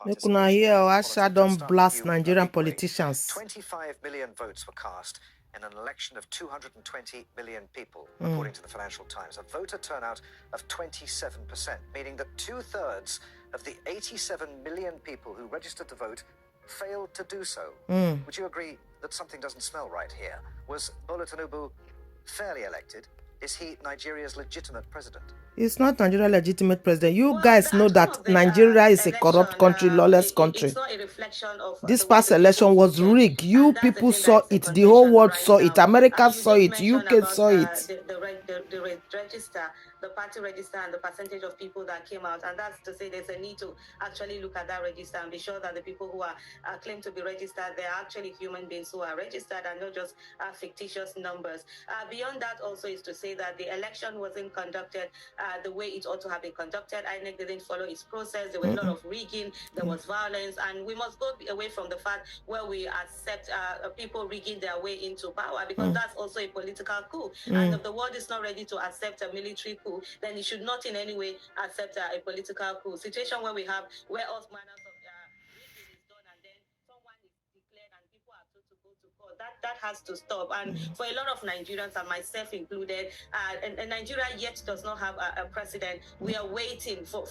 Make una hear Asha don't blast Nigerian politicians. 25 million votes were cast in an election of 220 million people, according to the Financial Times. A voter turnout of 27%, meaning that 2/3 of the 87 million people who registered to vote failed to do so. Would you agree that something doesn't smell right here? Was Bola Tinubu fairly elected? Is he Nigeria's legitimate president? He's not Nigeria's legitimate president. You guys know that Nigeria is a corrupt country, lawless country. It's not a reflection of this past election was rigged. You people saw it. The whole world saw it. America saw it. UK saw it. The register, the party register, and the percentage of people that came out. And that's to say there's a need to actually look at that register and be sure that the people who are claimed to be registered, they're actually human beings who are registered and not just fictitious numbers. Beyond that also is to say that the election wasn't conducted the way it ought to have been conducted. INEC didn't follow its process. There was a lot of rigging. There was violence. And we must go away from the fact where we accept people rigging their way into power, because that's also a political coup. And if the world is not ready to accept a military coup, then it should not in any way accept a political coup. Situation where all manners of rigging is done, and then someone is declared and people are told to go to court. That has to stop. And for a lot of Nigerians, and myself included, and Nigeria yet does not have a president. We are waiting for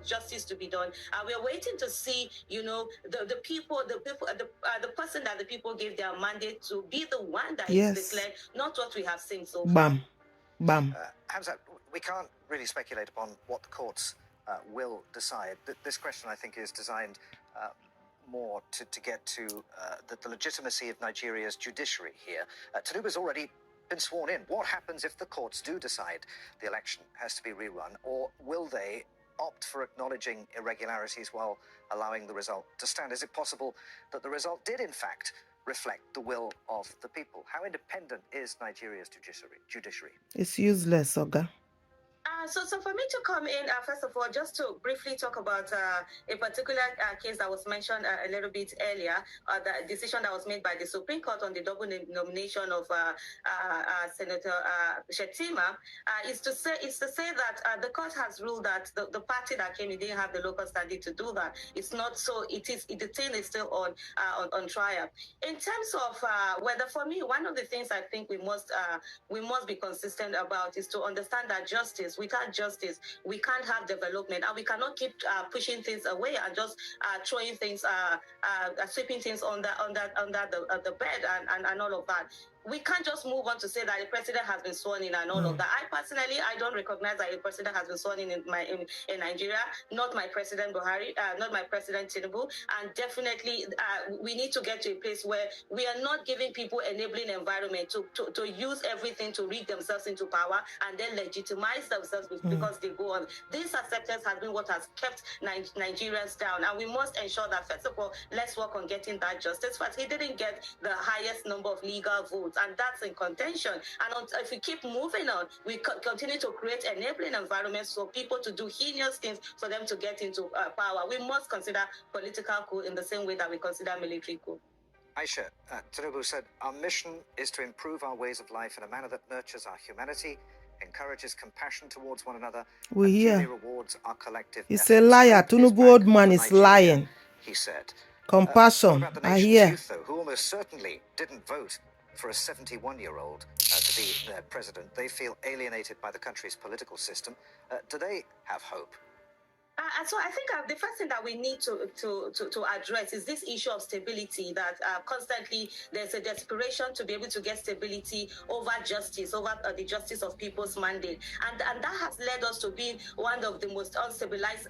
justice to be done. We are waiting to see, the person that the people gave their mandate to be the one that is declared, not what we have seen so far. Bam. Hamza, we can't really speculate upon what the courts will decide. This question, I think, is designed more to get to the legitimacy of Nigeria's judiciary here. Tinubu's already been sworn in. What happens if the courts do decide the election has to be rerun, or will they opt for acknowledging irregularities while allowing the result to stand? Is it possible that the result did, in fact, reflect the will of the people? How independent is Nigeria's judiciary? It's useless, Oga. So for me to come in, first of all, just to briefly talk about a particular case that was mentioned a little bit earlier, the decision that was made by the Supreme Court on the double nomination of Senator Shettima, is to say that the court has ruled that the party that came in didn't have the local standing to do that. It's not so. The thing is still on trial. In terms of whether, for me, one of the things I think we must be consistent about is to understand that justice. Without justice, we can't have development, and we cannot keep pushing things away and just throwing things, sweeping things under the bed and all of that. We can't just move on to say that the president has been sworn in and all of that. I don't recognize that the president has been sworn in Nigeria. Not my president Buhari, not my president Tinubu, and definitely we need to get to a place where we are not giving people enabling environment to use everything to rig themselves into power and then legitimize themselves because they go on. This acceptance has been what has kept Nigerians down, and we must ensure that, first of all, let's work on getting that justice. But he didn't get the highest number of legal votes, and that's in contention. And if we keep moving on, we continue to create enabling environments for people to do heinous things for them to get into power. We must consider political coup in the same way that we consider military coup. Aisha, Tinubu said, our mission is to improve our ways of life in a manner that nurtures our humanity, encourages compassion towards one another, and duly rewards our collective efforts. He's a liar. Tinubu old man is lying. He said. Compassion. What about the nation's youth, though, who almost certainly didn't vote for a 71-year-old to be their president? They feel alienated by the country's political system. Do they have hope? So I think the first thing that we need to address is this issue of stability, that constantly there's a desperation to be able to get stability over justice, over the justice of people's mandate. And that has led us to be one of the most unstabilized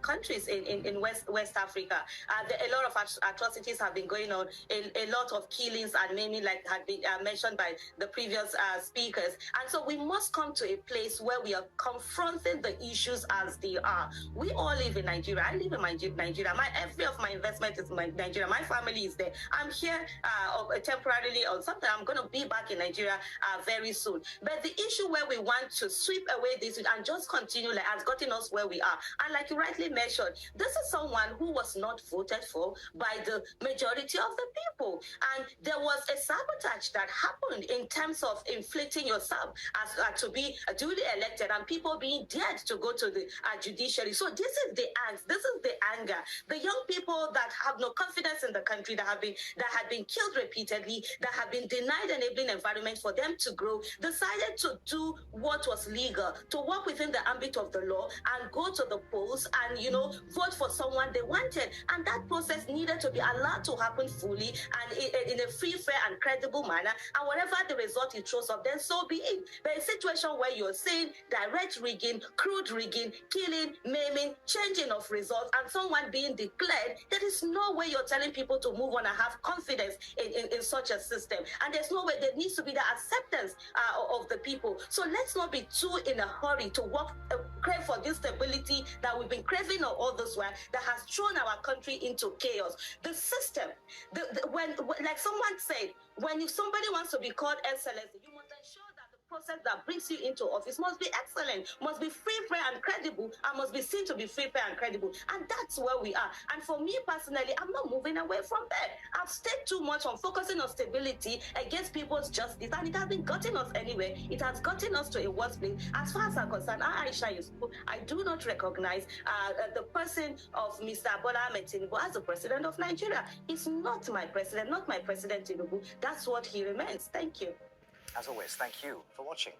countries in West Africa. A lot of atrocities have been going on, a lot of killings and maiming, like had been mentioned by the previous speakers. And so we must come to a place where we are confronting the issues as they are. We all live in Nigeria. I live in Nigeria. Every of my investment is in Nigeria. My family is there. I'm here temporarily or something. I'm going to be back in Nigeria very soon. But the issue where we want to sweep away this and just continue has gotten us where we are. And like you rightly mentioned, this is someone who was not voted for by the majority of the people. And there was a sabotage that happened in terms of inflicting yourself as to be duly elected and people being dared to go to the judiciary country. So this is the angst, this is the anger. The young people that have no confidence in the country, that have been killed repeatedly, that have been denied enabling environment for them to grow, decided to do what was legal, to work within the ambit of the law and go to the polls and, vote for someone they wanted. And that process needed to be allowed to happen fully and in a free, fair, and credible manner. And whatever the result it throws up, then so be it. But a situation where you're saying direct rigging, crude rigging, killing, maiming, changing of results, and someone being declared, there is no way you're telling people to move on and have confidence in such a system. And there's no way. There needs to be the acceptance of the people. So let's not be too in a hurry to crave for this stability that we've been craving all this while, that has thrown our country into chaos. The system, when like someone said, if somebody wants to be called excellency, you must ensure that the process that brings you into office must be excellent, must be free, fair, and credible, and must be seen to be free, fair, and credible. And that's where we are. And for me personally, I'm not moving away from that. I've stayed too much on focusing on stability against people's justice, and it hasn't gotten us anywhere. It has gotten us to a worse place. As far as I'm concerned, Aisha Yusuf, I do not recognize the person of Mr. Bola Ahmed Tinubu as the president of Nigeria. He's not my president, not my president Tinubu. That's what he remains. Thank you. As always, thank you for watching.